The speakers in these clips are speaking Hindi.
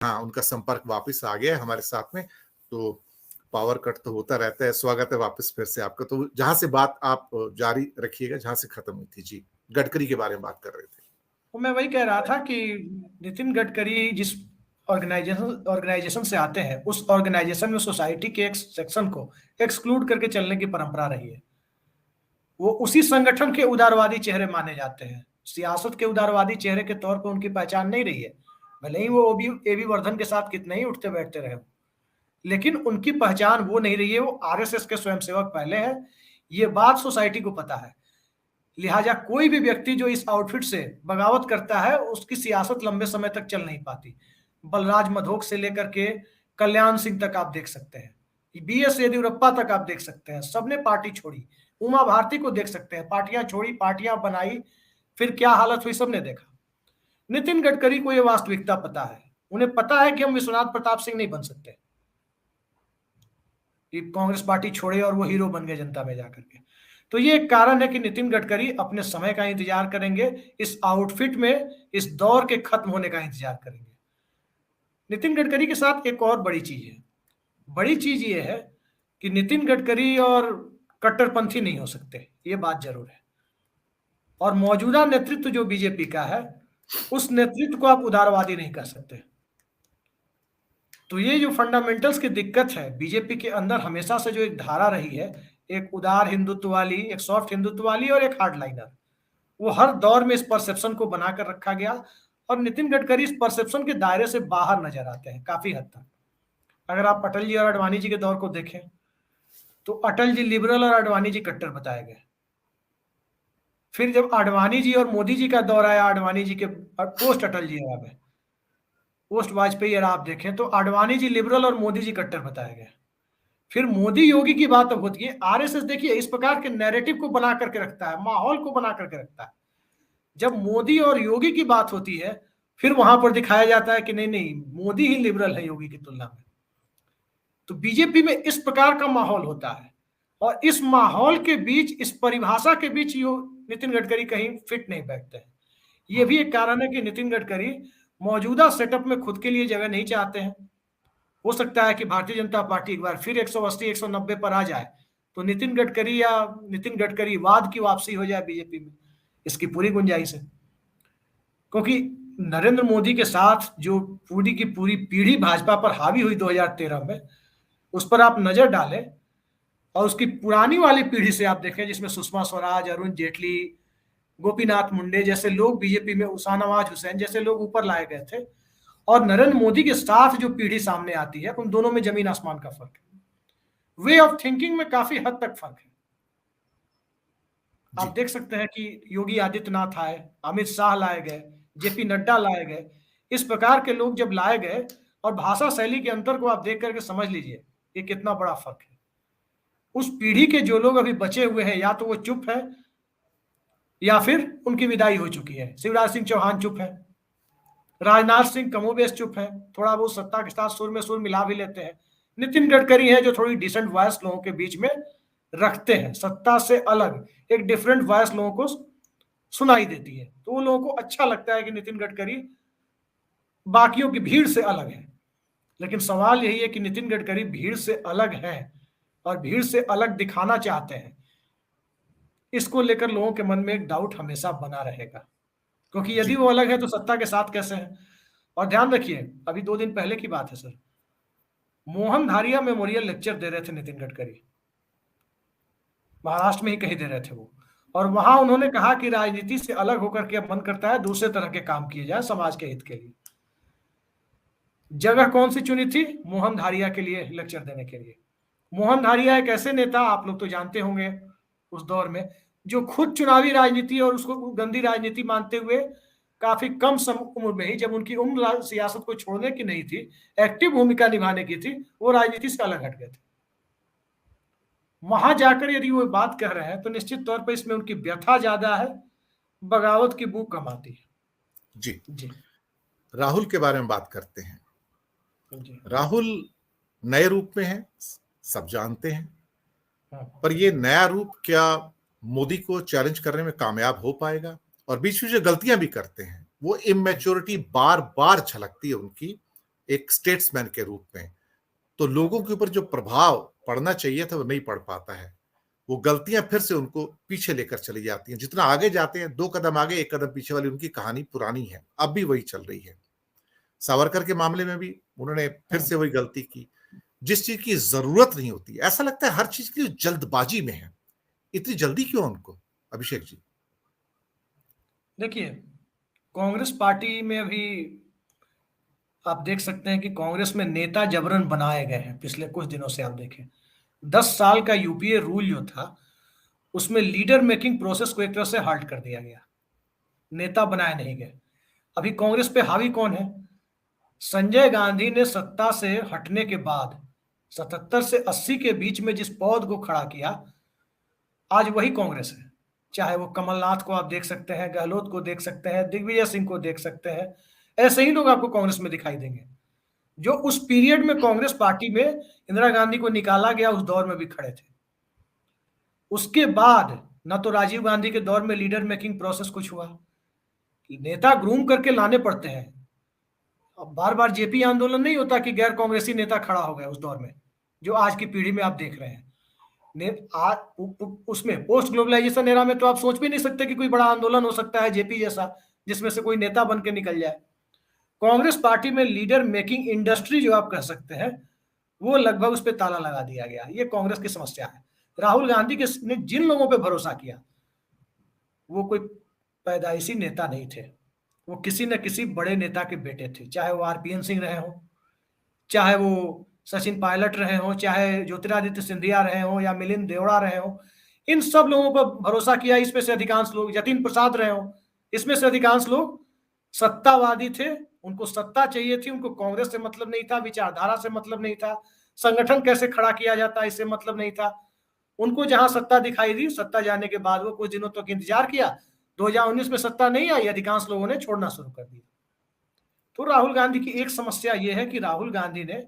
हाँ, उनका संपर्क वापस आ गया है हमारे साथ में। तो पावर कट तो होता रहता है, स्वागत है वापस फिर से आपका। तो जहां से बात आप जारी रखिएगा जहां से खत्म हुई थी। जी, गडकरी के बारे में बात कर रहे थे। तो मैं वही कह रहा था कि नितिन गडकरी जिस ऑर्गेनाइजेशन से आते हैं, उस ऑर्गेनाइजेशन में सोसाइटी के एक सेक्शन को एक्सक्लूड करके चलने की परंपरा रही है। वो उसी संगठन के उदारवादी चेहरे माने जाते हैं। सियासत के उदारवादी चेहरे के तौर पर उनकी पहचान नहीं रही है। भले ही वो एबी वर्धन के साथ कितने ही उठते बैठते रहे, लेकिन उनकी पहचान वो नहीं रही है। वो आरएसएस के स्वयंसेवक पहले है, ये बात सोसाइटी को पता है। लिहाजा कोई भी व्यक्ति जो इस आउटफिट से बगावत करता है, उसकी सियासत लंबे समय तक चल नहीं पाती। बलराज मधोक से लेकर के कल्याण सिंह तक आप देख सकते हैं, बीएस येदियुरप्पा तक आप देख सकते हैं, सबने पार्टी छोड़ी। उमा भारती को देख सकते हैं, पार्टियां छोड़ी, पार्टियां बनाई, फिर क्या हालत हुई सबने देखा। नितिन गडकरी को यह वास्तविकता पता है। उन्हें पता है कि हम विश्वनाथ प्रताप सिंह नहीं बन सकते, कि कांग्रेस पार्टी छोड़े और वो हीरो बन गए जनता में जाकर के। तो ये एक कारण है कि नितिन गडकरी अपने समय का इंतजार करेंगे, इस आउटफिट में इस दौर के खत्म होने का इंतजार करेंगे। नितिन गडकरी के साथ एक और बड़ी चीज है। बड़ी चीज ये है कि नितिन गडकरी और कट्टरपंथी नहीं हो सकते, ये बात जरूर है। और मौजूदा नेतृत्व जो बीजेपी का है, उस नेतृत्व को आप उदारवादी नहीं कर सकते। तो ये जो फंडामेंटल्स की दिक्कत है बीजेपी के अंदर, हमेशा से जो एक धारा रही है, एक उदार हिंदुत्व वाली, एक सॉफ्ट हिंदुत्व वाली और एक हार्डलाइनर, वो हर दौर में इस परसेप्शन को बनाकर रखा गया। और नितिन गडकरी इस परसेप्शन के दायरे से बाहर नजर आते हैं काफी हद तक। अगर आप अटल जी और आडवाणी जी के दौर को देखें, तो अटल जी लिबरल और आडवाणी जी कट्टर बताए गए। फिर जब आडवाणी जी और मोदी जी का दौर आया, आडवाणी जी के पोस्ट अटल जी आ गए, पोस्ट वाजपेयी अगर आप देखें, तो आडवाणी जी लिबरल और मोदी जी कट्टर बताए गए। फिर मोदी योगी की बात अब होती है। आरएसएस देखिए इस प्रकार के नैरेटिव को बना करके रखता है, माहौल को बना करके रखता है। जब मोदी और योगी की बात होती है, फिर वहां पर दिखाया जाता है कि नहीं नहीं, मोदी ही लिबरल है योगी की तुलना में। तो बीजेपी में इस प्रकार का माहौल होता है, और इस माहौल के बीच, इस परिभाषा के बीच नितिन गडकरी कहीं फिट नहीं बैठते हैं। ये भी एक कारण है कि नितिन गडकरी मौजूदा सेटअप में खुद के लिए जगह नहीं चाहते हैं। हो सकता है कि भारतीय जनता पार्टी एक बार फिर 180 190 पर आ जाए, तो नितिन गडकरी या नितिन गडकरी वाद की वापसी हो जाए बीजेपी में। इसकी पूरी गुंजाइश है, क्योंकि नरेंद्र मोदी के साथ जो पूरी की पूरी पीढ़ी भाजपा पर हावी हुई 2013 में, उस पर आप नजर डालें और उसकी पुरानी वाली पीढ़ी से आप देखें, जिसमें सुषमा स्वराज, अरुण जेटली, गोपीनाथ मुंडे जैसे लोग बीजेपी में, उसानवाज हुसैन जैसे लोग ऊपर लाए गए थे, और नरेंद्र मोदी के साथ जो पीढ़ी सामने आती है, उन दोनों में जमीन आसमान का फर्क है। वे ऑफ थिंकिंग में काफी हद तक फर्क है। आप देख सकते हैं कि योगी आदित्यनाथ आए, अमित शाह लाए गए, जेपी नड्डा लाए गए। इस प्रकार के लोग जब लाए गए, और भाषा शैली के अंतर को आप देख करके समझ लीजिए ये कितना बड़ा फर्क है। उस पीढ़ी के जो लोग अभी बचे हुए हैं, या तो वो चुप है या फिर उनकी विदाई हो चुकी है। शिवराज सिंह चौहान चुप है, राजनाथ सिंह कमोबेश चुप है, थोड़ा बहुत सत्ता के साथ सुर में सुर मिला भी लेते हैं। नितिन गडकरी है जो थोड़ी डिसेंट वॉइस लोगों के बीच में रखते हैं, सत्ता से अलग एक डिफरेंट वॉइस लोगों को सुनाई देती है। तो उन लोगों को अच्छा लगता है कि नितिन गडकरी बाकियों की भीड़ से अलग है। लेकिन सवाल यही है कि नितिन गडकरी भीड़ से अलग है और भीड़ से अलग दिखाना चाहते हैं। इसको लेकर लोगों के मन में एक डाउट हमेशा बना रहेगा, क्योंकि यदि वो अलग है तो सत्ता के साथ कैसे है। और ध्यान रखिए, अभी 2 दिन पहले की बात है सर, मोहन धारिया मेमोरियल लेक्चर दे रहे थे नितिन गडकरी, महाराष्ट्र में ही कहीं दे रहे थे वो। और वहां उन्होंने कहा कि राजनीति से अलग होकर के मन करता है दूसरे तरह के काम किए जाए समाज के हित के लिए। जगह कौन सी चुनी थी? मोहन धारिया के लिए लेक्चर देने के लिए। मोहन धारिया एक ऐसे नेता, आप लोग तो जानते होंगे, उस दौर में जो खुद चुनावी राजनीति और उसको गंदी राजनीति मानते हुए काफी कम उम्र में ही, जब उनकी उम्र सियासत को छोड़ने की नहीं थी, एक्टिव भूमिका निभाने की थी, वो राजनीति से अलग हट गए थे। वहां जाकर यदि वो बात कह रहे हैं तो निश्चित तौर पर इसमें उनकी व्यथा ज्यादा है, बगावत की बू कम आती है। जी जी, राहुल के बारे में बात करते हैं। जी, राहुल नए रूप में है, सब जानते हैं, हाँ, पर ये नया रूप क्या मोदी को चैलेंज करने में कामयाब हो पाएगा? और बीच में जो गलतियां भी करते हैं, वो इमेच्योरिटी बार बार झलकती है उनकी। एक स्टेट्समैन के रूप में, तो लोगों के ऊपर जो प्रभाव पड़ना चाहिए था वो नहीं पड़ पाता है। वो गलतियां फिर से उनको पीछे लेकर चली जाती हैं। जितना आगे जाते हैं, 2 कदम आगे 1 कदम पीछे वाली उनकी कहानी पुरानी है, अब भी वही चल रही है। सावरकर के मामले में भी उन्होंने फिर से वही गलती की, जिस चीज की जरूरत नहीं होती। ऐसा लगता है हर चीज की जल्दबाजी में है। इतनी जल्दी क्यों उनको, अभिषेक जी? देखिए, कांग्रेस पार्टी में अभी आप देख सकते हैं कि कांग्रेस में नेता जबरन बनाए गए हैं। पिछले कुछ दिनों से आप देखें, 10 साल का यूपीए रूल जो था, उसमें लीडर मेकिंग प्रोसेस को एक तरह से हाल्ट कर दिया गया, नेता बनाए नहीं गए। अभी कांग्रेस पे हावी कौन है? संजय गांधी ने सत्ता से हटने के बाद 77 से 80 के बीच में जिस पौध को खड़ा किया, आज वही कांग्रेस है। चाहे वो कमलनाथ को आप देख सकते हैं, गहलोत को देख सकते हैं, दिग्विजय सिंह को देख सकते हैं, ऐसे ही लोग आपको कांग्रेस में दिखाई देंगे, जो उस पीरियड में कांग्रेस पार्टी में इंदिरा गांधी को निकाला गया उस दौर में भी खड़े थे। उसके बाद न तो राजीव गांधी के दौर में लीडर मेकिंग प्रोसेस कुछ हुआ, नेता ग्रूम करके लाने पड़ते हैं। अब बार बार जेपी आंदोलन नहीं होता कि गैर कांग्रेसी नेता खड़ा हो गया उस दौर में, जो आज की पीढ़ी में आप देख रहे हैं। उसमें पोस्ट ग्लोबलाइजेशन एरा में तो आप सोच भी नहीं सकते कि कोई बड़ा आंदोलन हो सकता है जेपी जैसा, जिसमें से कोई नेता बन के निकल जाए। कांग्रेस पार्टी में लीडर मेकिंग इंडस्ट्री जो आप कह सकते हैं, वो लगभग उस पर ताला लगा दिया गया। ये कांग्रेस की समस्या है। राहुल गांधी के ने जिन लोगों पे भरोसा किया, वो कोई पैदाइशी नेता नहीं थे, वो किसी न किसी बड़े नेता के बेटे थे। चाहे वो आरपीएन सिंह रहे हो, चाहे वो सचिन पायलट रहे हो, चाहे ज्योतिरादित्य सिंधिया रहे हो, या मिलिंद देवड़ा रहे हो, इन सब लोगों पर भरोसा किया। इसमें से अधिकांश लोग, जतिन प्रसाद रहे हो, इसमें से अधिकांश लोग सत्तावादी थे। उनको सत्ता चाहिए थी, उनको कांग्रेस से मतलब नहीं था, विचारधारा से मतलब नहीं था, संगठन कैसे खड़ा किया जाता है इससे मतलब नहीं था। उनको जहां सत्ता दिखाई दी, सत्ता जाने के बाद वो कुछ दिनों तक इंतजार किया। 2019 में सत्ता नहीं आई, अधिकांश लोगों ने छोड़ना शुरू कर दिया। तो राहुल गांधी की एक समस्या यह है कि राहुल गांधी ने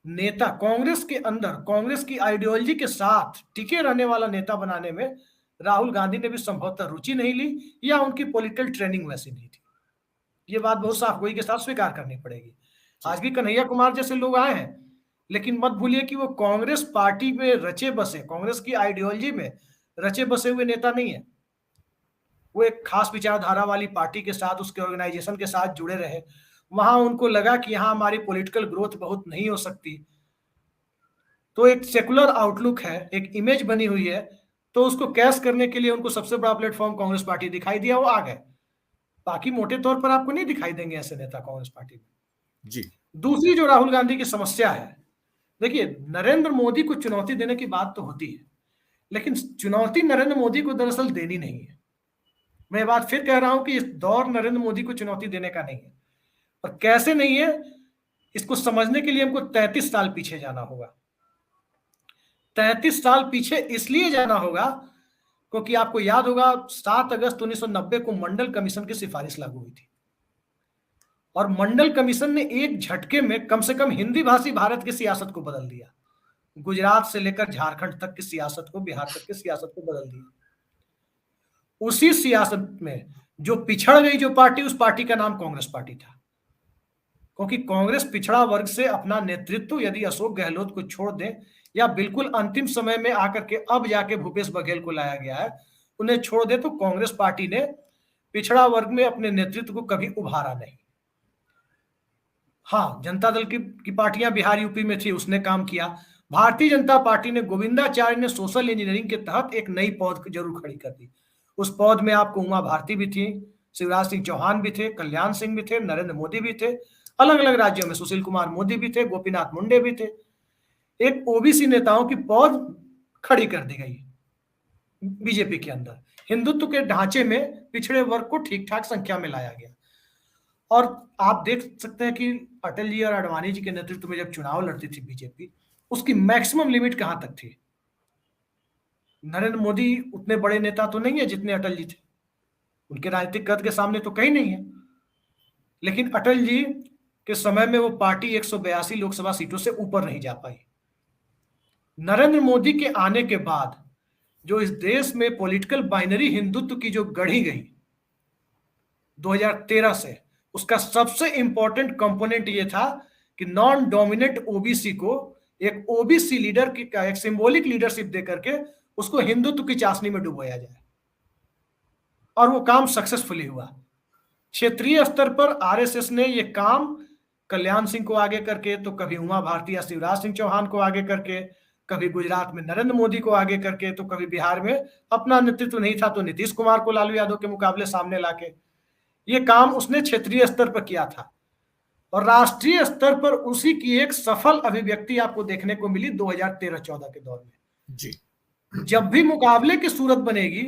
नेता कांग्रेस के अंदर, कांग्रेस की आइडियोलॉजी के साथ टिके रहने वाला नेता बनाने में राहुल गांधी ने भी संभवतः रुचि नहीं ली, या उनकी पॉलिटिकल ट्रेनिंग वैसी नहीं थी। ये बात बहुत साफ गोई के साथ स्वीकार करनी पड़ेगी। आज भी कन्हैया कुमार जैसे लोग आए हैं, लेकिन मत भूलिए कि वो कांग्रेस पार्टी में रचे बसे, कांग्रेस की आइडियोलॉजी में रचे बसे हुए नेता नहीं है। वो एक खास विचारधारा वाली पार्टी के साथ, उसके ऑर्गेनाइजेशन के साथ जुड़े रहे। वहां उनको लगा कि यहाँ हमारी पॉलिटिकल ग्रोथ बहुत नहीं हो सकती, तो एक सेकुलर आउटलुक है, एक इमेज बनी हुई है, तो उसको कैश करने के लिए उनको सबसे बड़ा प्लेटफॉर्म कांग्रेस पार्टी दिखाई दिया, वो आ गए। बाकी मोटे तौर पर आपको नहीं दिखाई देंगे ऐसे नेता कांग्रेस पार्टी में। जी। दूसरी जो राहुल गांधी की समस्या है, देखिए, नरेंद्र मोदी को चुनौती देने की बात तो होती है, लेकिन चुनौती नरेंद्र मोदी को दरअसल देनी नहीं है। मैं बात फिर कह रहा हूं कि इस दौर नरेंद्र मोदी को चुनौती देने का नहीं है। और कैसे नहीं है, इसको समझने के लिए हमको 33 साल पीछे जाना होगा। 33 साल पीछे इसलिए जाना होगा क्योंकि आपको याद होगा 7 अगस्त 1990 को मंडल कमीशन की सिफारिश लागू हुई थी, और मंडल कमीशन ने एक झटके में कम से कम हिंदी भाषी भारत की सियासत को बदल दिया। गुजरात से लेकर झारखंड तक की सियासत को, बिहार तक की सियासत को बदल दिया। उसी सियासत में जो पिछड़ गई जो पार्टी, उस पार्टी का नाम कांग्रेस पार्टी था। क्योंकि कांग्रेस पिछड़ा वर्ग से अपना नेतृत्व यदि अशोक गहलोत को छोड़ दे, या बिल्कुल अंतिम समय में आकर के अब जाके भूपेश बघेल को लाया गया है, उन्हें छोड़ दे, तो कांग्रेस पार्टी ने पिछड़ा वर्ग में अपने नेतृत्व को कभी उभारा नहीं। हाँ, जनता दल की पार्टियां बिहार यूपी में थी, उसने काम किया। भारतीय जनता पार्टी ने, गोविंदाचार्य ने सोशल इंजीनियरिंग के तहत एक नई पौध जरूर खड़ी कर दी। उस पौध में आपको उमा भारती भी थी, शिवराज सिंह चौहान भी थे, कल्याण सिंह भी थे, नरेंद्र मोदी भी थे, अलग अलग राज्यों में सुशील कुमार मोदी भी थे, गोपीनाथ मुंडे भी थे। एक ओबीसी नेताओं की पौध खड़ी कर दी गई बीजेपी के अंदर। हिंदुत्व के ढांचे में पिछड़े वर्ग को ठीक ठाक संख्या में लाया गया। और आप देख सकते हैं कि अटल जी और आडवाणी जी के नेतृत्व में जब चुनाव लड़ती थी बीजेपी, उसकी मैक्सिमम लिमिट कहां तक थी? नरेंद्र मोदी उतने बड़े नेता तो नहीं है जितने अटल जी थे, उनके राजनीतिक कद के सामने तो कहीं नहीं है। लेकिन अटल जी के समय में वो पार्टी 182 लोकसभा सीटों से ऊपर नहीं जा पाई। नरेंद्र मोदी के आने के बाद जो इस देश में पॉलिटिकल बाइनरी हिंदुत्व की जो गढ़ी गई 2013 से, उसका सबसे इंपॉर्टेंट कंपोनेंट ये था कि नॉन डोमिनेंट ओबीसी को एक ओबीसी लीडर की एक सिंबॉलिक लीडरशिप दे करके उसको हिंदुत्व की चाशनी में डुबोया जाए, और वो काम सक्सेसफुली हुआ। क्षेत्रीय स्तर पर आरएसएस ने ये काम कल्याण सिंह को आगे करके, तो कभी उमा भारती या शिवराज सिंह चौहान को आगे करके, कभी गुजरात में नरेंद्र मोदी को आगे करके, तो कभी बिहार में अपना नेतृत्व नहीं था तो नीतीश कुमार को लालू यादव के मुकाबले सामने लाके ये काम उसने क्षेत्रीय स्तर पर किया था। और राष्ट्रीय स्तर पर उसी की एक सफल अभिव्यक्ति आपको देखने को मिली 2013-14 के दौर में जी। जब भी मुकाबले की सूरत बनेगी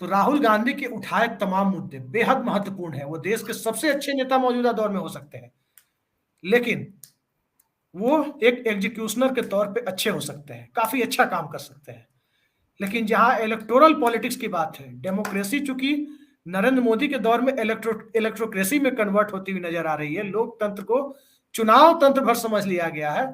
तो राहुल गांधी के उठाए तमाम मुद्दे बेहद महत्वपूर्ण है। वो देश के सबसे अच्छे नेता मौजूदा दौर में हो सकते हैं, लेकिन वो एक एग्जीक्यूशनर के तौर पे अच्छे हो सकते हैं, काफी अच्छा काम कर सकते हैं। लेकिन जहां इलेक्टोरल पॉलिटिक्स की बात है, डेमोक्रेसी चूंकि नरेंद्र मोदी के दौर में इलेक्ट्रोक्रेसी में कन्वर्ट होती हुई नजर आ रही है, लोकतंत्र को चुनाव तंत्र भर समझ लिया गया है,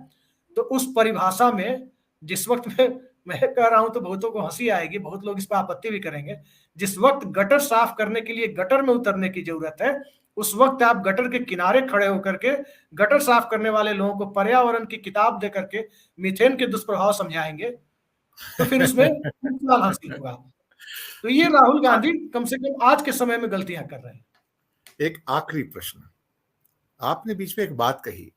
तो उस परिभाषा में जिस वक्त में मैं कह रहा हूं तो बहुतों को हंसी आएगी, बहुत लोग इस पर आपत्ति भी करेंगे, जिस वक्त गटर साफ करने के लिए गटर में उतरने की जरूरत है, उस वक्त आप गटर के किनारे खड़े होकर के गटर साफ करने वाले लोगों को पर्यावरण की किताब दे करके मीथेन के दुष्प्रभाव समझाएंगे, तो फिर उसमें सवाल हासिल होगा। तो ये राहुल गांधी कम से कम आज के समय में गलतियां कर रहे हैं। एक आखिरी प्रश्न, आपने बीच में एक बात कही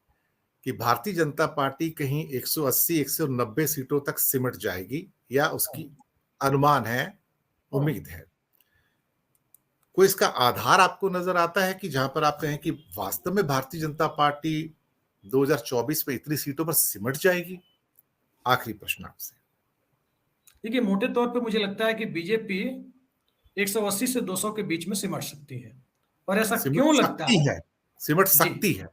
कि भारतीय जनता पार्टी कहीं 180-190 सीटों तक सिमट जाएगी, या उसकी अनुमान है, उम्मीद है। कोई इसका आधार आपको नजर आता है कि जहां पर आप कहें कि वास्तव में भारतीय जनता पार्टी 2024 में इतनी सीटों पर सिमट जाएगी? आखिरी प्रश्न आपसे। देखिए, मोटे तौर पे मुझे लगता है कि बीजेपी 180 से 200 के बीच में सिमट सकती है। और ऐसा क्यों लगता है? सिमट सकती है।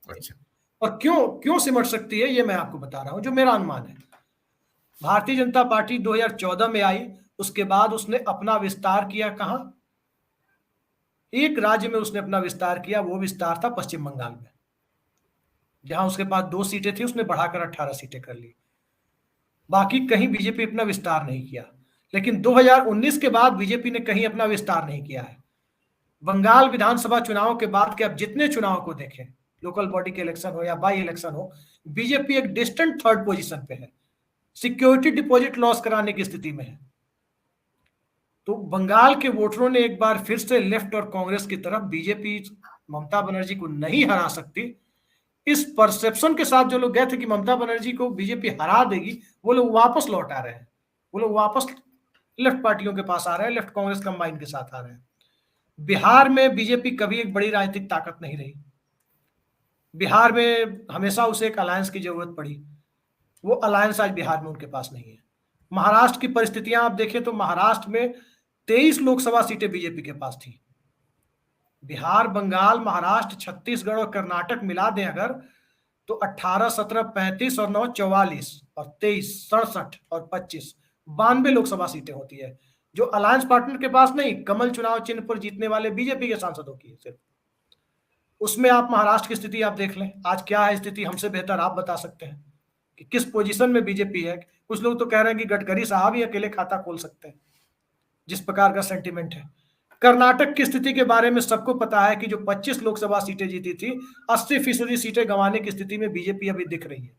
अच्छा। और क्यों सिमट सकती है, ये मैं आपको बता रहा हूं, जो मेरा अनुमान है। भारतीय जनता पार्टी 2014 में आई, उसके बाद उसने अपना विस्तार किया कहां? एक राज्य में उसने अपना विस्तार किया, वो विस्तार था पश्चिम बंगाल में, जहां उसके पास 2 सीटें थी, उसने बढ़ाकर 18 सीटें कर ली। बाकी कहीं बीजेपी अपना विस्तार नहीं किया। लेकिन 2019 के बाद बीजेपी ने कहीं अपना विस्तार नहीं किया है। बंगाल विधानसभा चुनाव के बाद के अब जितने चुनाव को देखें, लोकल बॉडी के इलेक्शन हो या बाई इलेक्शन हो, बीजेपी एक डिस्टेंट थर्ड पोजीशन पे है, सिक्योरिटी डिपॉजिट लॉस कराने की स्थिति में है। तो बंगाल के वोटरों ने एक बार फिर से लेफ्ट और कांग्रेस की तरफ बीजेपी ममता बनर्जी को नहीं हरा सकती, इस परसेप्शन के साथ जो लोग गए थे कि ममता बनर्जी को बीजेपी हरा देगी, वो लोग वापस लौट आ रहे हैं। वो लोग वापस लेफ्ट पार्टियों के पास आ रहे हैं, लेफ्ट कांग्रेस कंबाइन के साथ आ रहे हैं। बिहार में बीजेपी कभी एक बड़ी राजनीतिक ताकत नहीं रही। बिहार में हमेशा उसे एक अलायंस की जरूरत पड़ी, वो अलायंस आज बिहार में उनके पास नहीं है। महाराष्ट्र की परिस्थितियां आप देखें तो महाराष्ट्र में 23 लोकसभा सीटें बीजेपी के पास थी। बिहार, बंगाल, महाराष्ट्र, छत्तीसगढ़ और कर्नाटक मिला दें अगर, तो 18, 17, 35 और 9, 44 और 23, 67 और 25, 92 लोकसभा सीटें होती है, जो अलायंस पार्टनर के पास नहीं, कमल चुनाव चिन्ह पर जीतने वाले बीजेपी के सांसदों की है सिर्फ। उसमें आप महाराष्ट्र की स्थिति आप देख लें, आज क्या है स्थिति, हमसे बेहतर आप बता सकते हैं कि किस पोजीशन में बीजेपी है। कुछ लोग तो कह रहे हैं कि गडकरी साहब ही अकेले खाता खोल सकते हैं, जिस प्रकार का सेंटीमेंट है। कर्नाटक की स्थिति के बारे में सबको पता है कि जो 25 लोकसभा सीटें जीती थी, 80% सीटें गंवाने की स्थिति में बीजेपी अभी दिख रही है।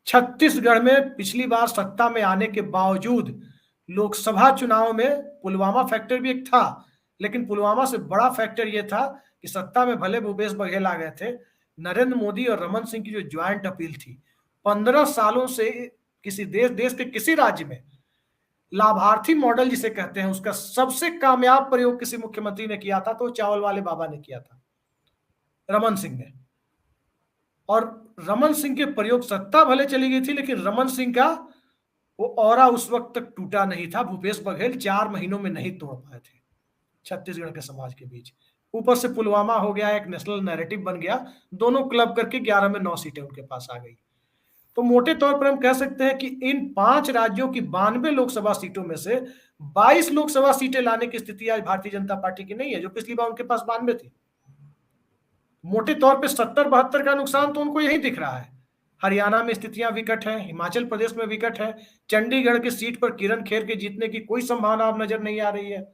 छत्तीसगढ़ में पिछली बार सत्ता में आने के बावजूद लोकसभा चुनाव में पुलवामा फैक्टर भी एक था, लेकिन पुलवामा से बड़ा फैक्टर यह था कि सत्ता में भले भूपेश बघेल आ गए थे, नरेंद्र मोदी और रमन सिंह की जो ज्वाइंट अपील थी, 15 सालों से किसी देश के किसी राज्य में लाभार्थी मॉडल जिसे कहते हैं, उसका सबसे कामयाब प्रयोग किसी मुख्यमंत्री ने किया था, तो चावल वाले बाबा ने किया था, रमन सिंह ने। और रमन सिंह के प्रयोग, सत्ता भले चली गई थी, लेकिन रमन सिंह का वो ऑरा उस वक्त तक टूटा नहीं था। भूपेश बघेल 4 महीनों में नहीं तोड़ पाए थे छत्तीसगढ़ के समाज के बीच। ऊपर से पुलवामा हो गया, एक नेशनल नैरेटिव बन गया, दोनों क्लब करके 11 में 9 सीटें उनके पास आ गई। तो मोटे तौर पर हम कह सकते हैं कि इन 5 राज्यों की 92 लोकसभा सीटों में से 22 लोकसभा सीटें लाने की स्थिति आज भारतीय जनता पार्टी की नहीं है, जो पिछली बार उनके पास 92 थी। मोटे तौर पे 70-72 का नुकसान तो उनको यही दिख रहा है। हरियाणा में स्थितियां विकट है, हिमाचल प्रदेश में विकट है, चंडीगढ़ की सीट पर किरण खेर के जीतने की कोई संभावना अब नजर नहीं आ रही है।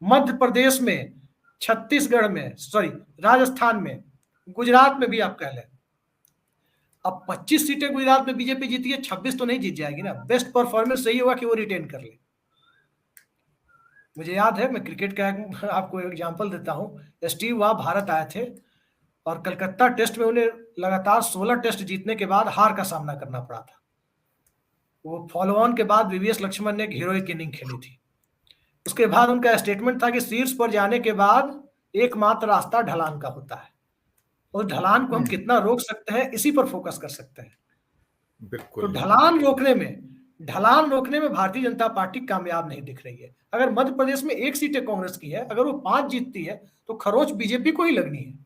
मध्य प्रदेश में, छत्तीसगढ़ में, राजस्थान में गुजरात में भी आप कह लें, अब 25 सीटें गुजरात में बीजेपी जीती है, 26 तो नहीं जीत जाएगी ना। बेस्ट परफॉर्मेंस सही होगा कि वो रिटेन कर ले। मुझे याद है, मैं क्रिकेट का आपको एग्जांपल देता हूं। स्टीव वॉ भारत आए थे और कलकत्ता टेस्ट में उन्हें लगातार 16 टेस्ट जीतने के बाद हार का सामना करना पड़ा था। वो फॉलो ऑन के बाद वीवीएस लक्ष्मण ने एक हीरोइक इनिंग खेली थी। उसके बाद उनका स्टेटमेंट था कि शीर्ष पर जाने के बाद एकमात्र रास्ता ढलान का होता है, और ढलान को हम कितना रोक सकते हैं इसी पर फोकस कर सकते हैं। तो बिल्कुल। ढलान रोकने में भारतीय जनता पार्टी कामयाब नहीं दिख रही है। अगर मध्य प्रदेश में 1 सीटें कांग्रेस की है, अगर वो 5 जीतती है तो खरोच बीजेपी को ही लगनी है।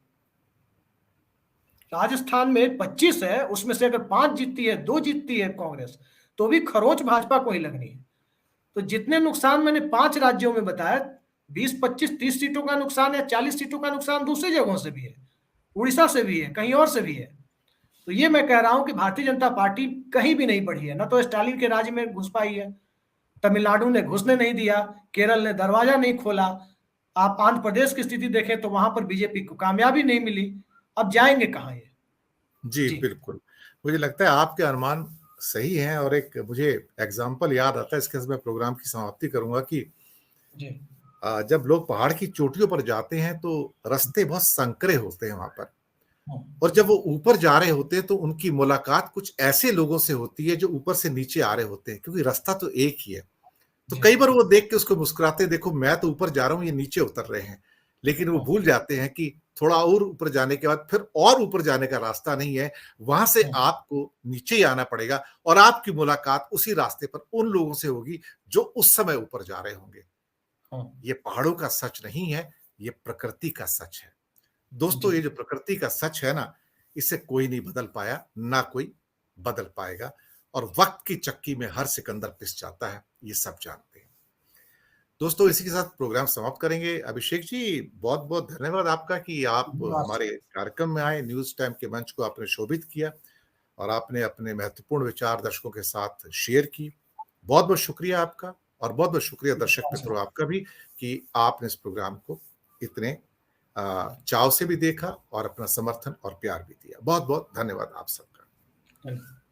राजस्थान में 25 है, उसमें से अगर 5 जीतती है, 2 जीतती है कांग्रेस, तो भी खरोच भाजपा को ही लगनी है। तो जितने नुकसान मैंने 5 राज्यों में बताया, 20, 25, 30 सीटों का नुकसान या 40 सीटों का नुकसान दूसरी जगहों से भी है, उड़ीसा से भी है, कहीं और से भी है। तो ये मैं कह रहा हूं कि भारतीय जनता पार्टी कहीं भी नहीं बढ़ी है। ना तो स्टालिन के राज्य में घुस पाई है, तमिलनाडु ने घुसने नहीं दिया, केरल ने दरवाजा नहीं खोला। आप आंध्र प्रदेश की स्थिति देखें तो वहां पर बीजेपी को कामयाबी नहीं मिली। अब जाएंगे कहां ये? जी जी बिल्कुल, मुझे लगता है आपके अनुमान सही हैं। और एक मुझे एग्जाम्पल याद आता है, इसके साथ मैं प्रोग्राम की समाप्ति करूंगा कि जी जब लोग पहाड़ की चोटियों पर जाते हैं तो रास्ते बहुत संकरे होते हैं वहां पर, और जब वो ऊपर जा रहे होते हैं तो उनकी मुलाकात कुछ ऐसे लोगों से होती है जो ऊपर से नीचे आ रहे होते हैं, क्योंकि रास्ता तो एक ही है। तो कई बार वो देख के उसको मुस्कुराते, देखो मैं तो ऊपर जा रहा हूं, ये नीचे उतर रहे हैं। लेकिन वो भूल जाते हैं कि थोड़ा और ऊपर जाने के बाद फिर और ऊपर जाने का रास्ता नहीं है, वहां से आपको नीचे ही आना पड़ेगा, और आपकी मुलाकात उसी रास्ते पर उन लोगों से होगी जो उस समय ऊपर जा रहे होंगे। ये पहाड़ों का सच नहीं है, ये प्रकृति का सच है। दोस्तों, ये जो प्रकृति का सच है ना, इसे कोई नहीं बदल पाया, ना कोई बदल पाएगा। और वक्त की चक्की में हर सिकंदर पिस जाता है, ये सब जानते हैं। दोस्तों, इसी के साथ प्रोग्राम समाप्त करेंगे। अभिषेक जी, बहुत बहुत धन्यवाद आपका कि आप हमारे कार्यक्रम में आए, न्यूज टाइम के मंच को आपने शोभित किया और आपने अपने महत्वपूर्ण विचार दर्शकों के साथ शेयर की। बहुत बहुत शुक्रिया आपका, और बहुत बहुत शुक्रिया दर्शक मित्रों आपका भी कि आपने इस प्रोग्राम को इतने चाव से भी देखा और अपना समर्थन और प्यार भी दिया। बहुत बहुत धन्यवाद आप सबका।